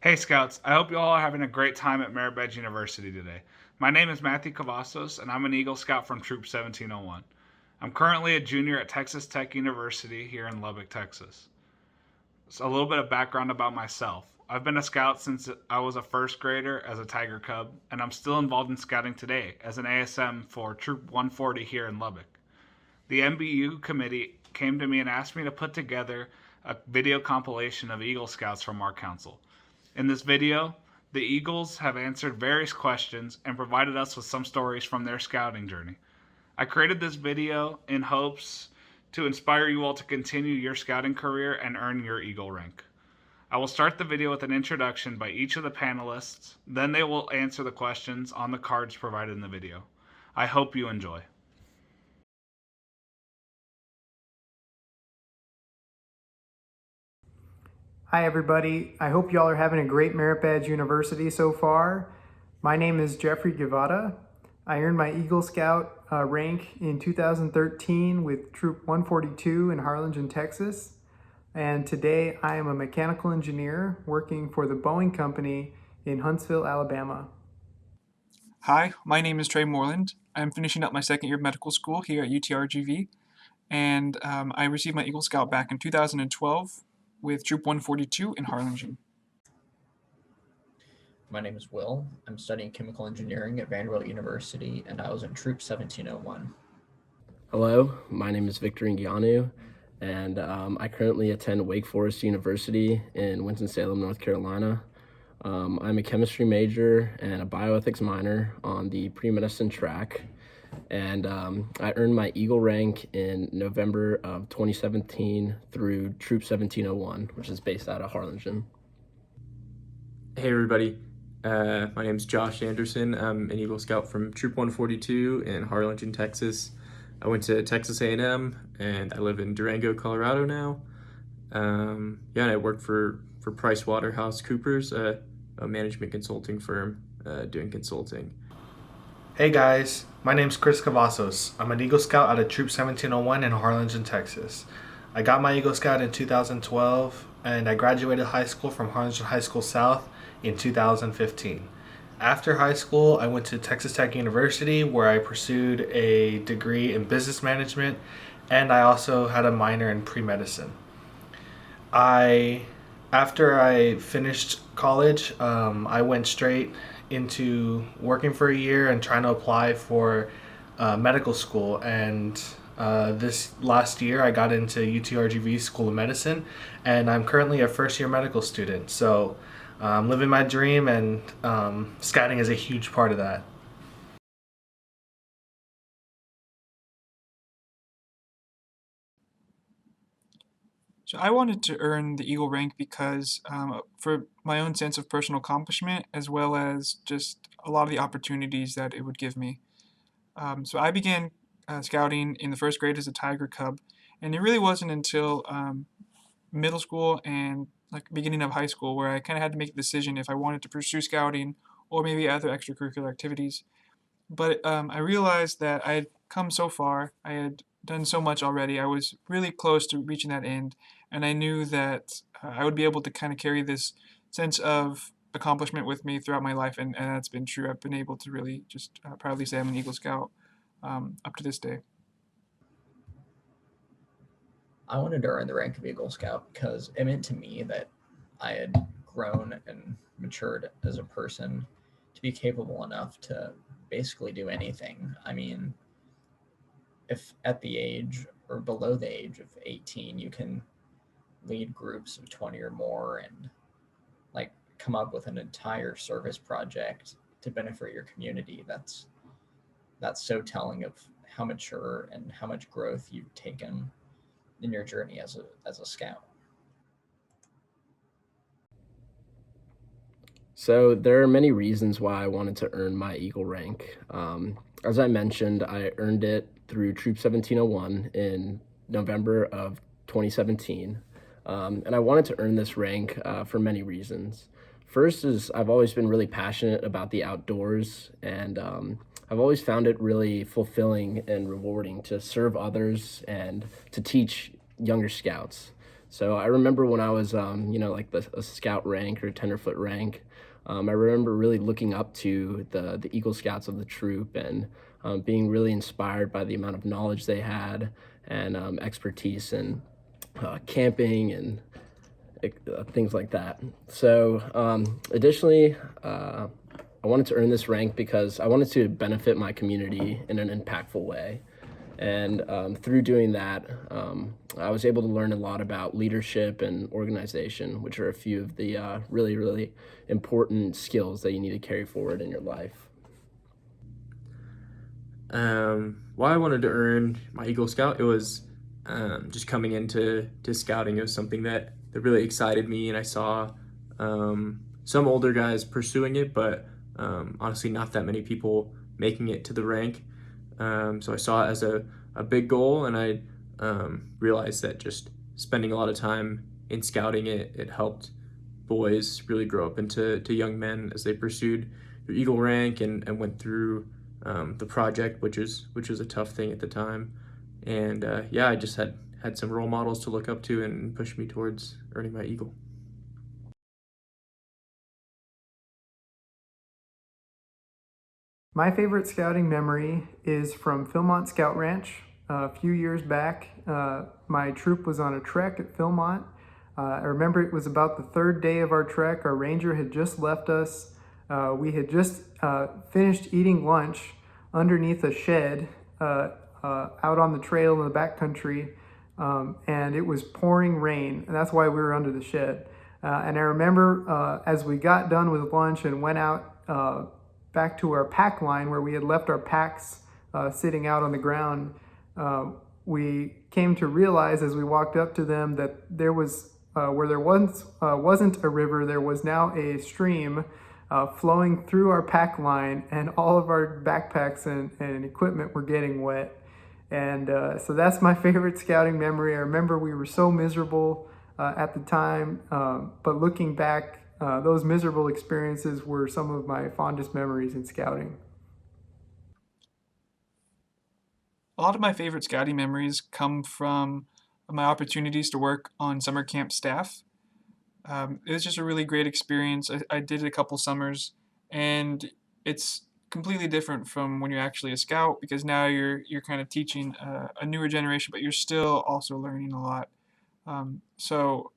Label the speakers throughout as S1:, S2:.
S1: Hey Scouts, I hope you all are having a great time at Merit Badge University today. My name is Matthew Cavazos, and I'm an Eagle Scout from Troop 1701. I'm currently a junior at Texas Tech University here in Lubbock, Texas. So a little bit of background about myself. I've been a scout since I was a first grader as a Tiger Cub, and I'm still involved in scouting today as an ASM for Troop 140 here in Lubbock. The MBU committee came to me and asked me to put together a video compilation of Eagle Scouts from our council. In this video, the Eagles have answered various questions and provided us with some stories from their scouting journey. I created this video in hopes to inspire you all to continue your scouting career and earn your Eagle rank. I will start the video with an introduction by each of the panelists, then they will answer the questions on the cards provided in the video. I hope you enjoy.
S2: Hi everybody, I hope y'all are having a great Merit Badge University so far. My name is Jeffrey Gavada. I earned my Eagle Scout rank in 2013 with Troop 142 in Harlingen, Texas. And today I am a mechanical engineer working for the Boeing Company in Huntsville, Alabama.
S3: Hi, my name is Trey Moreland. I'm finishing up my second year of medical school here at UTRGV, and I received my Eagle Scout back in 2012 with Troop 142 in Harlingen.
S4: My name is Will. I'm studying chemical engineering at Vanderbilt University, and I was in Troop 1701.
S5: Hello, my name is Victor Ngianu, and I currently attend Wake Forest University in Winston-Salem, North Carolina. I'm a chemistry major and a bioethics minor on the pre-medicine track, and I earned my Eagle rank in November of 2017 through Troop 1701, which is based out of Harlingen.
S6: Hey everybody, my name is Josh Anderson. I'm an Eagle Scout from Troop 142 in Harlingen, Texas. I went to Texas A&M and I live in Durango, Colorado now. And I work for PricewaterhouseCoopers, a management consulting firm doing consulting.
S7: Hey guys, my name's Chris Cavazos. I'm an Eagle Scout out of Troop 1701 in Harlingen, Texas. I got my Eagle Scout in 2012 and I graduated high school from Harlingen High School South in 2015. After high school, I went to Texas Tech University where I pursued a degree in business management and I also had a minor in pre-medicine. After I finished college, I went straight into working for a year and trying to apply for medical school. And this last year, I got into UTRGV School of Medicine, and I'm currently a first-year medical student. So I'm living my dream, and scouting is a huge part of that.
S3: So I wanted to earn the Eagle rank because for my own sense of personal accomplishment, as well as just a lot of the opportunities that it would give me. So I began scouting in the first grade as a Tiger Cub, and it really wasn't until middle school and like beginning of high school where I kind of had to make a decision if I wanted to pursue scouting or maybe other extracurricular activities. But I realized that I had come so far, I had done so much already, I was really close to reaching that end, and I knew that I would be able to kind of carry this sense of accomplishment with me throughout my life, and that's been true. I've been able to really just proudly say I'm an Eagle Scout up to this day.
S4: I wanted to earn the rank of Eagle Scout because it meant to me that I had grown and matured as a person to be capable enough to basically do anything. I mean, if at the age or below the age of 18, you can lead groups of 20 or more and like come up with an entire service project to benefit your community, that's so telling of how mature and how much growth you've taken in your journey as a scout.
S5: So there are many reasons why I wanted to earn my Eagle rank. As I mentioned, I earned it through Troop 1701 in November of 2017. And I wanted to earn this rank for many reasons. First is I've always been really passionate about the outdoors, and I've always found it really fulfilling and rewarding to serve others and to teach younger scouts. So I remember when I was, like a scout rank or tenderfoot rank, I remember really looking up to the Eagle Scouts of the troop and being really inspired by the amount of knowledge they had and expertise in camping and things like that. So additionally, I wanted to earn this rank because I wanted to benefit my community in an impactful way. And through doing that, I was able to learn a lot about leadership and organization, which are a few of the really, really important skills that you need to carry forward in your life.
S6: Why I wanted to earn my Eagle Scout, it was just coming into scouting. It was something that really excited me, and I saw some older guys pursuing it, but honestly not that many people making it to the rank. So I saw it as a big goal, and I realized that just spending a lot of time in scouting it helped boys really grow up into young men as they pursued their Eagle rank and went through the project, which was a tough thing at the time. And yeah, I just had some role models to look up to and push me towards earning my Eagle.
S2: My favorite scouting memory is from Philmont Scout Ranch. A few years back, my troop was on a trek at Philmont. I remember it was about the third day of our trek. Our ranger had just left us. We had just finished eating lunch underneath a shed out on the trail in the backcountry, and it was pouring rain, and that's why we were under the shed. And I remember as we got done with lunch and went out back to our pack line where we had left our packs sitting out on the ground, we came to realize as we walked up to them that there was, where there once wasn't a river, there was now a stream flowing through our pack line, and all of our backpacks and equipment were getting wet. And so that's my favorite scouting memory. I remember we were so miserable at the time, but looking back, those miserable experiences were some of my fondest memories in scouting.
S3: A lot of my favorite scouting memories come from my opportunities to work on summer camp staff. It was just a really great experience. I did it a couple summers, and it's completely different from when you're actually a scout because now you're kind of teaching a newer generation, but you're still also learning a lot. So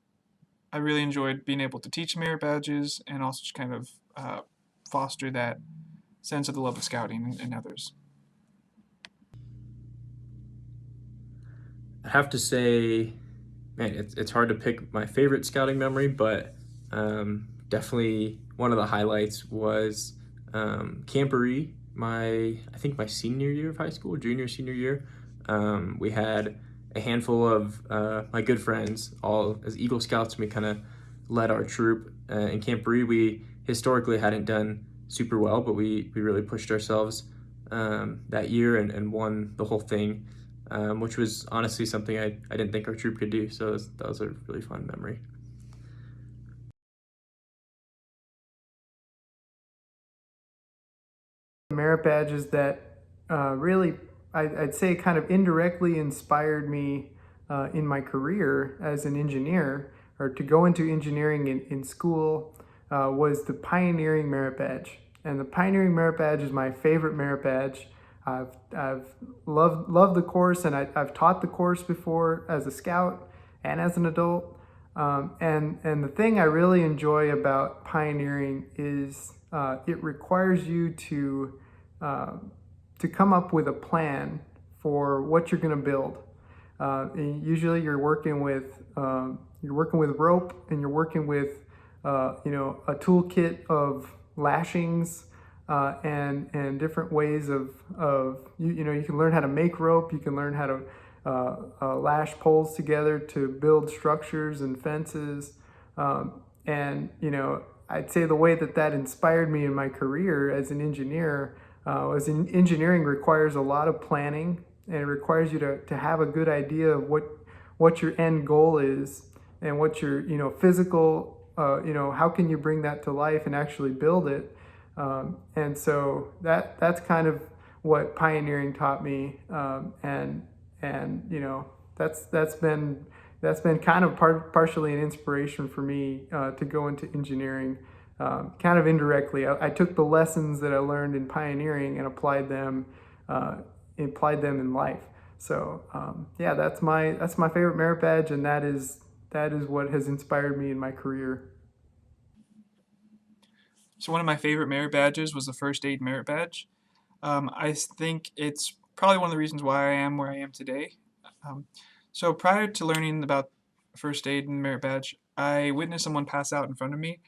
S3: I really enjoyed being able to teach merit badges and also just kind of foster that sense of the love of scouting in others.
S6: I have to say, man, it's hard to pick my favorite scouting memory, but definitely one of the highlights was camporee. I think my senior year of high school, senior year, we had a handful of my good friends, all as Eagle Scouts, and we kind of led our troop in camporee. We historically hadn't done super well, but we really pushed ourselves that year and won the whole thing. Which was honestly something I didn't think our troop could do. So that was a really fun memory.
S2: Merit badges that really, I'd say, kind of indirectly inspired me in my career as an engineer, or to go into engineering in school, was the Pioneering Merit Badge. And the Pioneering Merit Badge is my favorite merit badge. I've loved the course, and I've taught the course before as a scout and as an adult. And the thing I really enjoy about pioneering is it requires you to come up with a plan for what you're going to build. Usually, you're working with rope, and you're working with a toolkit of lashings. And different ways of you can learn how to make rope, you can learn how to lash poles together to build structures and fences, and I'd say the way that inspired me in my career as an engineer was engineering requires a lot of planning, and it requires you to have a good idea of what your end goal is and what your physical how can you bring that to life and actually build it. And so that's kind of what pioneering taught me, and that's been that's been kind of partially an inspiration for me to go into engineering. Kind of indirectly, I took the lessons that I learned in pioneering and applied them in life. So yeah, that's my favorite merit badge, and that is what has inspired me in my career.
S3: So one of my favorite merit badges was the first aid merit badge. I think it's probably one of the reasons why I am where I am today. Um, so prior to learning about first aid and merit badge, I witnessed someone pass out in front of me,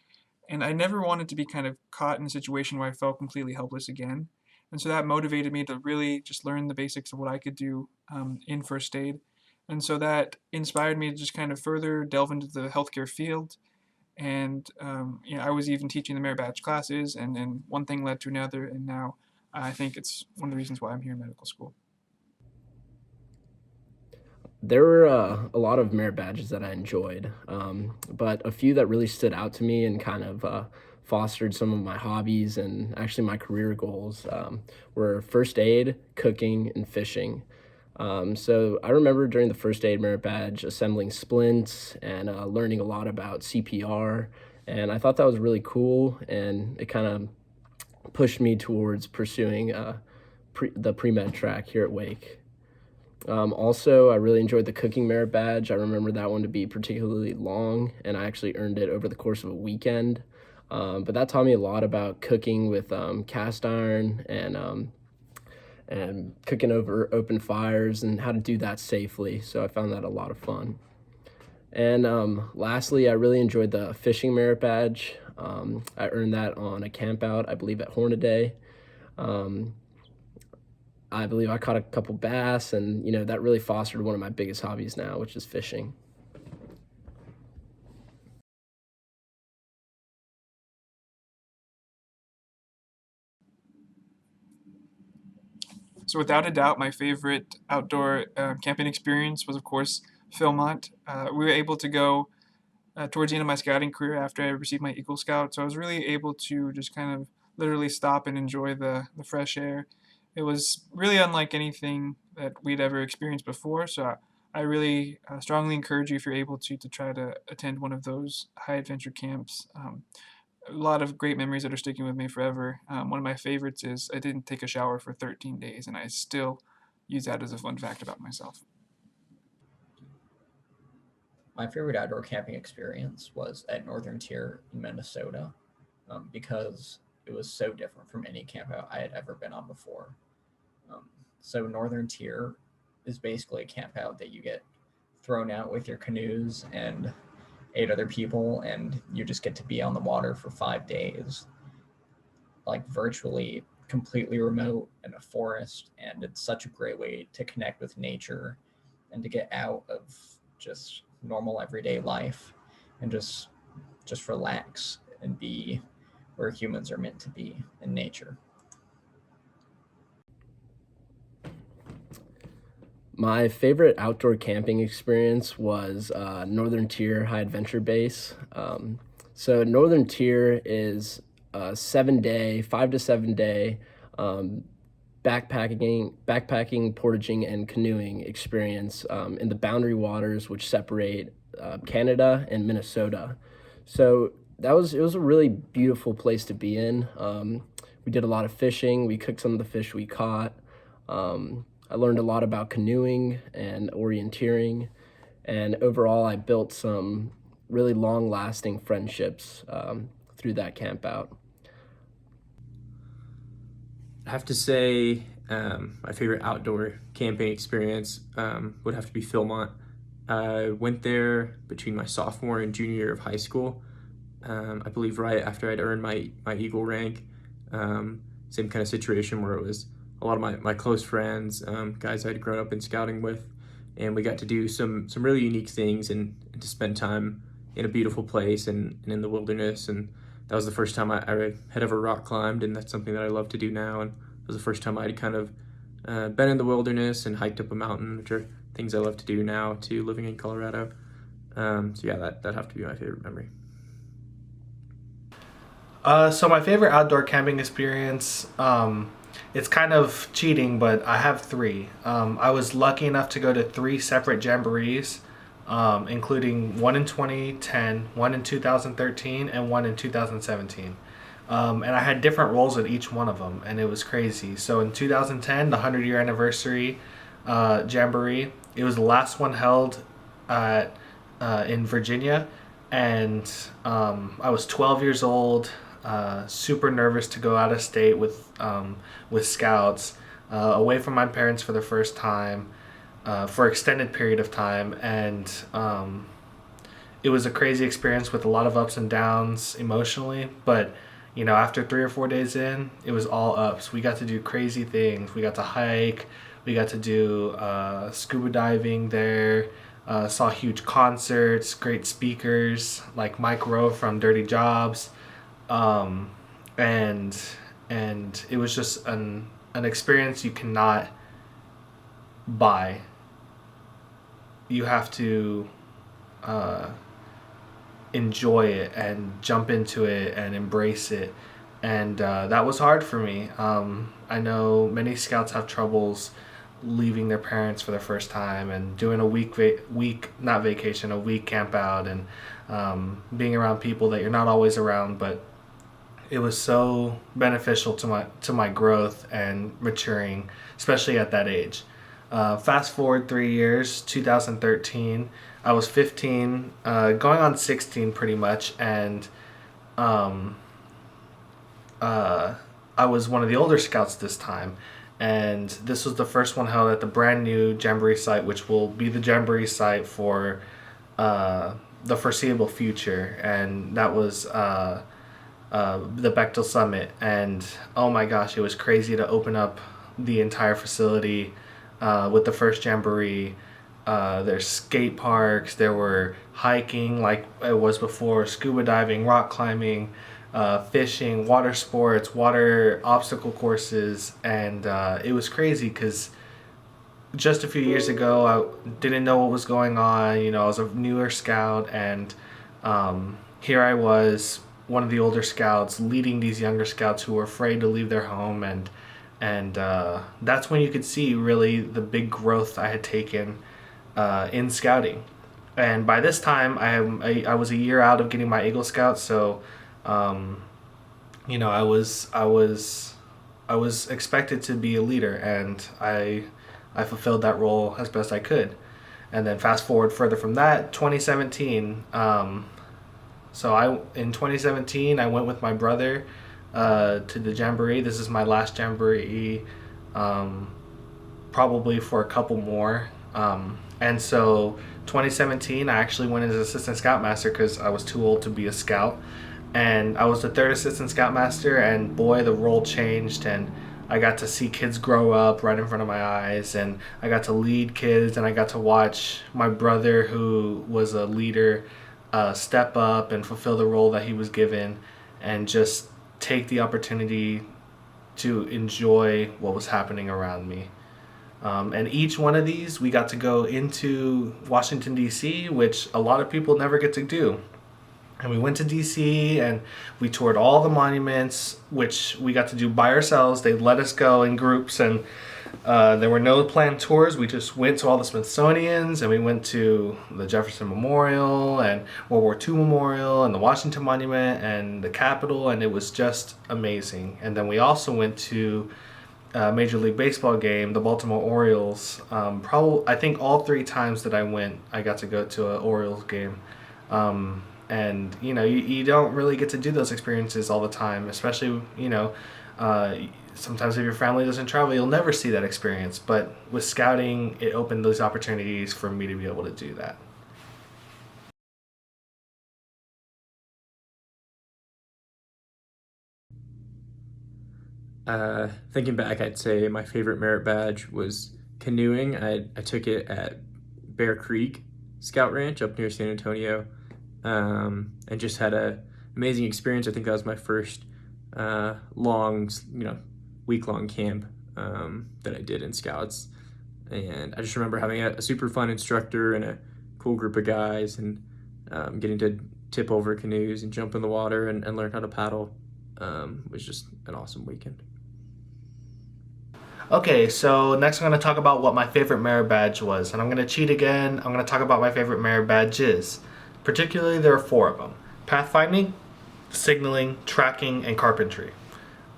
S3: and I never wanted to be kind of caught in a situation where I felt completely helpless again. And so that motivated me to really just learn the basics of what I could do in first aid. And so that inspired me to just kind of further delve into the healthcare field. And I was even teaching the merit badge classes, and then one thing led to another, and now I think it's one of the reasons why I'm here in medical school.
S5: There were a lot of merit badges that I enjoyed, but a few that really stood out to me and kind of fostered some of my hobbies and actually my career goals were first aid, cooking, and fishing. So I remember during the first aid merit badge assembling splints and learning a lot about CPR, and I thought that was really cool, and it kind of pushed me towards pursuing the pre-med track here at Wake. Also, I really enjoyed the cooking merit badge. I remember that one to be particularly long, and I actually earned it over the course of a weekend. But that taught me a lot about cooking with cast iron and cooking over open fires and how to do that safely. So I found that a lot of fun. And lastly, I really enjoyed the fishing merit badge. I earned that on a camp out, I believe, at Hornaday. I believe I caught a couple bass, and that really fostered one of my biggest hobbies now, which is fishing.
S3: So without a doubt, my favorite outdoor camping experience was, of course, Philmont. We were able to go towards the end of my scouting career after I received my Eagle Scout, so I was really able to just kind of literally stop and enjoy the fresh air. It was really unlike anything that we'd ever experienced before, so I really strongly encourage you, if you're able to try to attend one of those high adventure camps. A lot of great memories that are sticking with me forever. One of my favorites is I didn't take a shower for 13 days, and I still use that as a fun fact about myself.
S4: My favorite outdoor camping experience was at Northern Tier in Minnesota, because it was so different from any campout I had ever been on before. So Northern Tier is basically a campout that you get thrown out with your canoes and 8 other people, and you just get to be on the water for 5 days, like virtually completely remote in a forest. And it's such a great way to connect with nature and to get out of just normal everyday life and just relax and be where humans are meant to be, in nature.
S5: My favorite outdoor camping experience was Northern Tier High Adventure Base. So Northern Tier is a 5 to 7 day backpacking, portaging, and canoeing experience in the boundary waters which separate Canada and Minnesota. So it was a really beautiful place to be in. We did a lot of fishing. We cooked some of the fish we caught. I learned a lot about canoeing and orienteering, and overall I built some really long-lasting friendships through that camp out.
S6: I have to say my favorite outdoor camping experience would have to be Philmont. I went there between my sophomore and junior year of high school. I believe right after I'd earned my Eagle rank. Same kind of situation where it was a lot of my close friends, guys I'd grown up in scouting with, and we got to do some really unique things and to spend time in a beautiful place and in the wilderness. And that was the first time I had ever rock climbed, and that's something that I love to do now. And it was the first time I'd kind of been in the wilderness and hiked up a mountain, which are things I love to do now too, living in Colorado. So yeah, that'd have to be my favorite memory.
S7: So my favorite outdoor camping experience, it's kind of cheating, but I have 3. I was lucky enough to go to 3 separate jamborees. including one in 2010, one in 2013, and one in 2017. And I had different roles at each one of them, and it was crazy. So in 2010, the 100-year anniversary jamboree, it was the last one held at, in Virginia, and I was 12 years old, super nervous to go out of state with scouts, away from my parents for the first time, for extended period of time, and it was a crazy experience with a lot of ups and downs emotionally, but after 3 or 4 days in, it was all ups. We got to do crazy things. We got to hike. We got to do scuba diving there. Saw huge concerts, great speakers like Mike Rowe from Dirty Jobs, and it was just an experience you cannot buy. You have to enjoy it and jump into it and embrace it, and that was hard for me. I know many scouts have troubles leaving their parents for the first time and doing a week camp out, and being around people that you're not always around, but it was so beneficial to my growth and maturing, especially at that age. Fast forward 3 years, 2013, I was 15, going on 16 pretty much, and I was one of the older scouts this time, and this was the first one held at the brand new Jamboree site, which will be the Jamboree site for the foreseeable future, and that was the Bechtel Summit. And oh my gosh, it was crazy to open up the entire facility with the first Jamboree. There's skate parks, there were hiking like it was before, scuba diving, rock climbing, fishing, water sports, water obstacle courses, and it was crazy because just a few years ago I didn't know what was going on. I was a newer scout, and here I was, one of the older scouts, leading these younger scouts who were afraid to leave their home, and that's when you could see really the big growth I had taken in scouting. And by this time, I was a year out of getting my Eagle Scout, so I was expected to be a leader, and I fulfilled that role as best I could. And then fast forward further from that, 2017. In 2017, I went with my brother to the Jamboree. This is my last Jamboree, probably for a couple more. And so 2017, I actually went as assistant scoutmaster because I was too old to be a scout. And I was the third assistant scoutmaster, and boy, the role changed, and I got to see kids grow up right in front of my eyes, and I got to lead kids, and I got to watch my brother, who was a leader, step up and fulfill the role that he was given, and just take the opportunity to enjoy what was happening around me. And each one of these, we got to go into Washington, D.C., which a lot of people never get to do. And we went to D.C. and we toured all the monuments, which we got to do by ourselves. They let us go in groups, and there were no planned tours. We just went to all the Smithsonians, and we went to the Jefferson Memorial and World War II Memorial and the Washington Monument and the Capitol, and it was just amazing. And then we also went to Major League Baseball game, the Baltimore Orioles. I think all 3 times that I went, I got to go to an Orioles game. And you don't really get to do those experiences all the time, especially sometimes if your family doesn't travel, you'll never see that experience. But with scouting, it opened those opportunities for me to be able to do that.
S6: Thinking back, I'd say my favorite merit badge was canoeing. I took it at Bear Creek Scout Ranch up near San Antonio, and just had an amazing experience. I think that was my first long, week-long camp that I did in Scouts, and I just remember having a super fun instructor and a cool group of guys, and getting to tip over canoes and jump in the water and learn how to paddle was just an awesome weekend.
S7: Okay, so next I'm going to talk about what my favorite merit badge was. And I'm going to cheat again. I'm going to talk about my favorite merit badges. Particularly, there are four of them: pathfinding, signaling, tracking, and carpentry.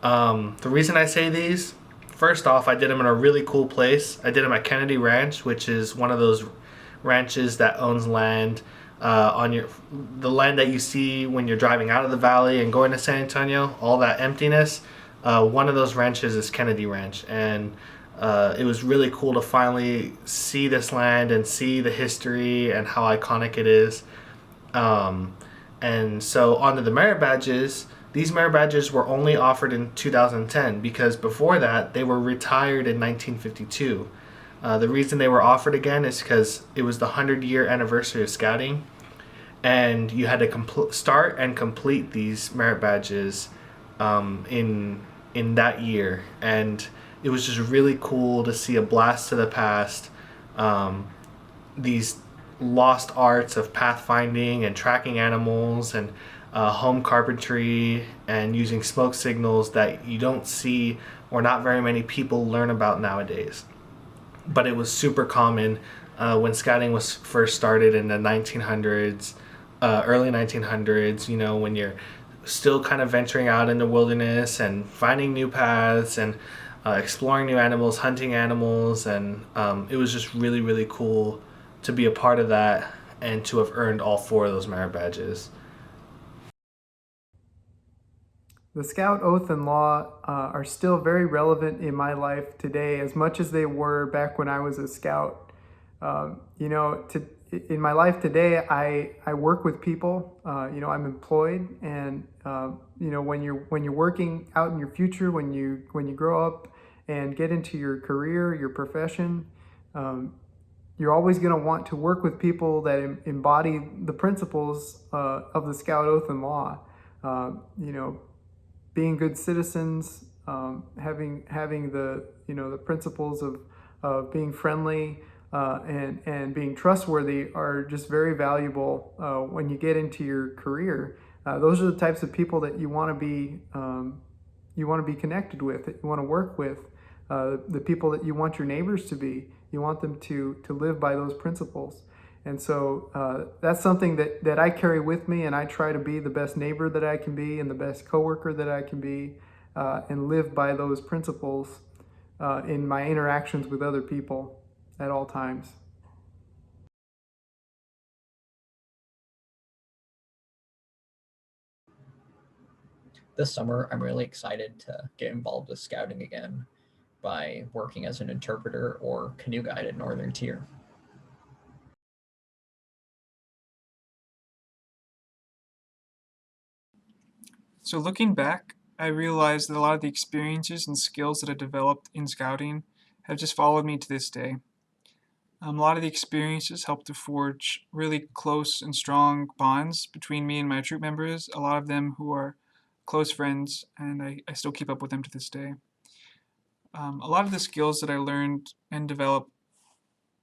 S7: The reason I say these, first off, I did them in a really cool place. I did them at Kennedy Ranch, which is one of those ranches that owns land on the land that you see when you're driving out of the valley and going to San Antonio. All that emptiness. One of those ranches is Kennedy Ranch, and it was really cool to finally see this land and see the history and how iconic it is. And so onto the merit badges. These merit badges were only offered in 2010 because before that they were retired in 1952. The reason they were offered again is because it was the 100-year anniversary of Scouting, and you had to start and complete these merit badges in that year. And it was just really cool to see a blast to the past. These lost arts of pathfinding and tracking animals and home carpentry and using smoke signals that you don't see or not very many people learn about nowadays. But it was super common when scouting was first started in the 1900s, early 1900s, you know, when you're still kind of venturing out in the wilderness and finding new paths and exploring new animals, hunting animals. And it was just really, really cool to be a part of that and to have earned all four of those merit badges.
S2: The Scout Oath and Law are still very relevant in my life today, as much as they were back when I was a Scout. In my life today, I work with people. I'm employed, and when you're working out in your future, when you grow up and get into your career, your profession, you're always going to want to work with people that embody the principles of the Scout Oath and Law. Being good citizens, having the principles of being friendly and being trustworthy are just very valuable when you get into your career. Those are the types of people that you want to be connected with, that you want to work with. The people that you want your neighbors to be. You want them to live by those principles. And so that's something that I carry with me, and I try to be the best neighbor that I can be and the best coworker that I can be, and live by those principles in my interactions with other people at all times.
S4: This summer, I'm really excited to get involved with scouting again by working as an interpreter or canoe guide at Northern Tier.
S3: So looking back, I realized that a lot of the experiences and skills that I developed in scouting have just followed me to this day. A lot of the experiences helped to forge really close and strong bonds between me and my troop members, a lot of them who are close friends, and I still keep up with them to this day. A lot of the skills that I learned and developed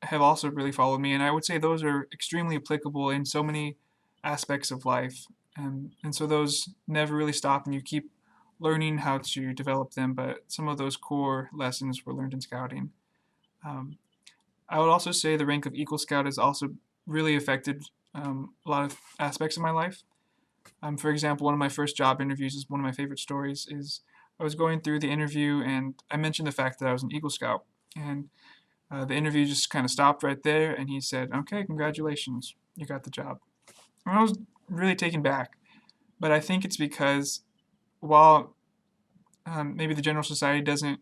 S3: have also really followed me, and I would say those are extremely applicable in so many aspects of life. And so those never really stop, and you keep learning how to develop them, but some of those core lessons were learned in scouting. Um, I would also say the rank of Eagle Scout has also really affected a lot of aspects of my life. For example, one of my first job interviews is one of my favorite stories. Is I was going through the interview and I mentioned the fact that I was an Eagle Scout, and the interview just kind of stopped right there, and he said, "Okay, congratulations, you got the job." And I was really taken back, but I think it's because while maybe the general society doesn't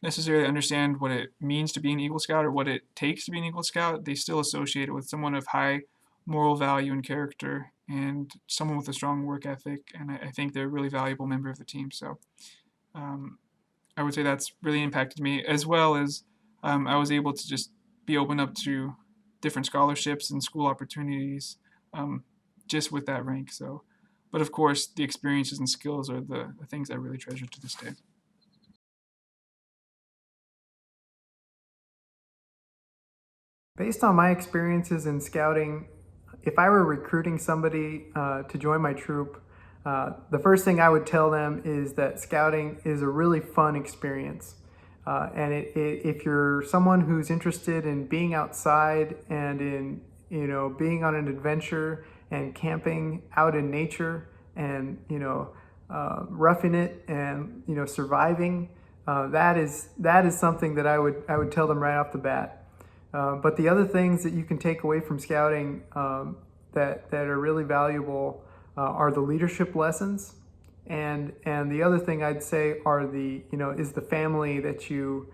S3: necessarily understand what it means to be an Eagle Scout or what it takes to be an Eagle Scout, they still associate it with someone of high moral value and character and someone with a strong work ethic, and I think they're a really valuable member of the team. So um, I would say that's really impacted me, as well as I was able to just be open up to different scholarships and school opportunities um, just with that rank. So, but of course, the experiences and skills are the things I really treasure to this day.
S2: Based on my experiences in scouting, if I were recruiting somebody to join my troop, the first thing I would tell them is that scouting is a really fun experience. If you're someone who's interested in being outside and in being on an adventure and camping out in nature and roughing it and surviving, that is something that I would tell them right off the bat. But the other things that you can take away from scouting that are really valuable are the leadership lessons, and the other thing I'd say are is the family that you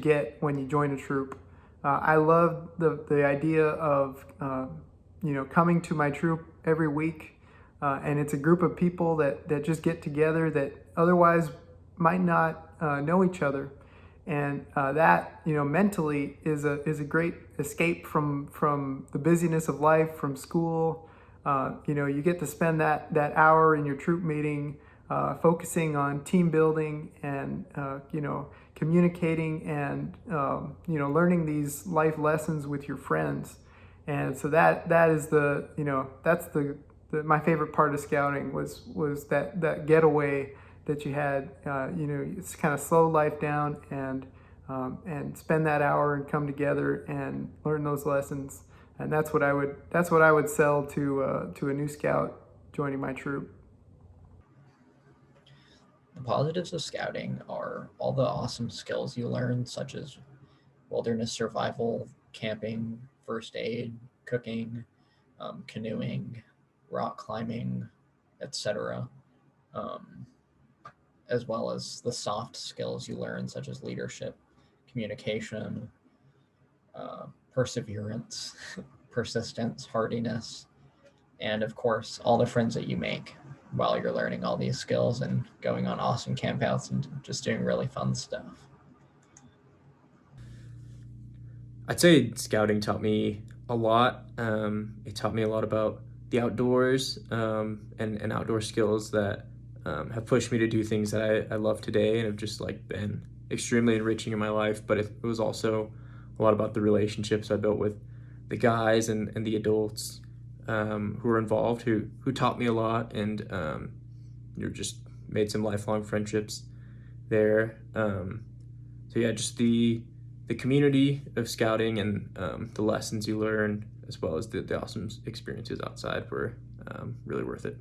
S2: get when you join a troop. I love the idea of coming to my troop every week, and it's a group of people that just get together that otherwise might not know each other, and that mentally is a great escape from the busyness of life, from school. You get to spend that hour in your troop meeting focusing on team building and communicating and learning these life lessons with your friends. And so that is that's my favorite part of scouting was that getaway that you had. It's kind of slow life down and spend that hour and come together and learn those lessons. And that's what I would sell to a new scout joining my troop.
S4: The positives of scouting are all the awesome skills you learn, such as wilderness survival, camping, first aid, cooking, canoeing, rock climbing, etc. As well as the soft skills you learn, such as leadership, communication, perseverance, persistence, hardiness, and of course, all the friends that you make while you're learning all these skills and going on awesome campouts and just doing really fun stuff.
S6: I'd say scouting taught me a lot. It taught me a lot about the outdoors and outdoor skills that have pushed me to do things that I love today and have just been extremely enriching in my life. But it was also a lot about the relationships I built with the guys and the adults who were involved, who taught me a lot, and just made some lifelong friendships there. So yeah, just the community of scouting and the lessons you learn, as well as the awesome experiences outside, were really worth it.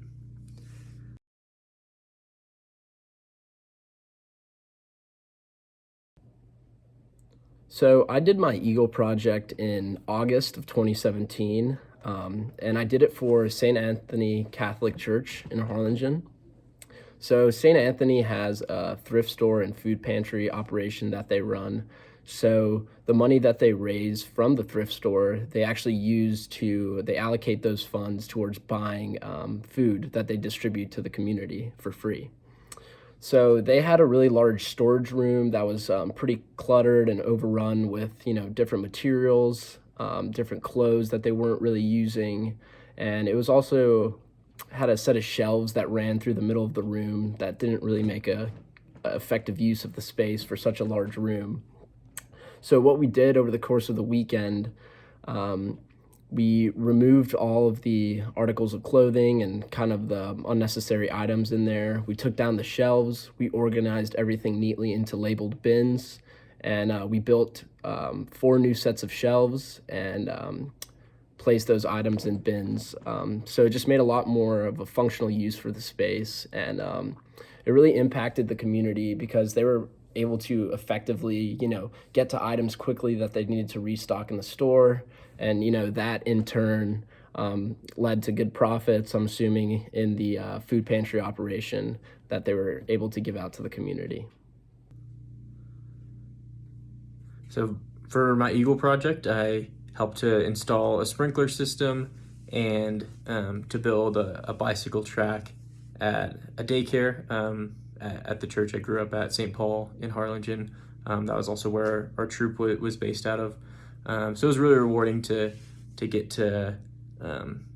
S5: So I did my Eagle project in August of 2017, and I did it for St. Anthony Catholic Church in Harlingen. So St. Anthony has a thrift store and food pantry operation that they run. So the money that they raise from the thrift store, they actually they allocate those funds towards buying food that they distribute to the community for free. So they had a really large storage room that was pretty cluttered and overrun with, different materials, different clothes that they weren't really using. And it was also had a set of shelves that ran through the middle of the room that didn't really make a effective use of the space for such a large room. So what we did over the course of the weekend, we removed all of the articles of clothing and kind of the unnecessary items in there. We took down the shelves. We organized everything neatly into labeled bins. And we built 4 new sets of shelves and placed those items in bins. So it just made a lot more of a functional use for the space. And it really impacted the community because they were able to effectively, get to items quickly that they needed to restock in the store. And, that in turn led to good profits, I'm assuming, in the food pantry operation that they were able to give out to the community.
S6: So for my Eagle project, I helped to install a sprinkler system and to build a bicycle track at a daycare at the church I grew up at, St. Paul in Harlingen. That was also where our troop was based out of. So it was really rewarding to get to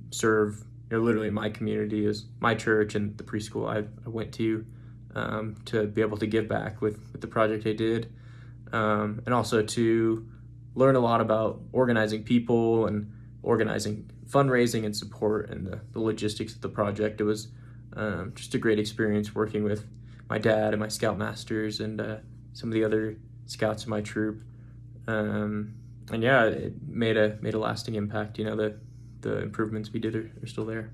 S6: serve literally my community, as my church and the preschool I went to be able to give back with the project I did, and also to learn a lot about organizing people and organizing fundraising and support and the logistics of the project. It was just a great experience working with my dad and my scoutmasters and some of the other scouts in my troop. And yeah, it made a lasting impact. The improvements we did are still there.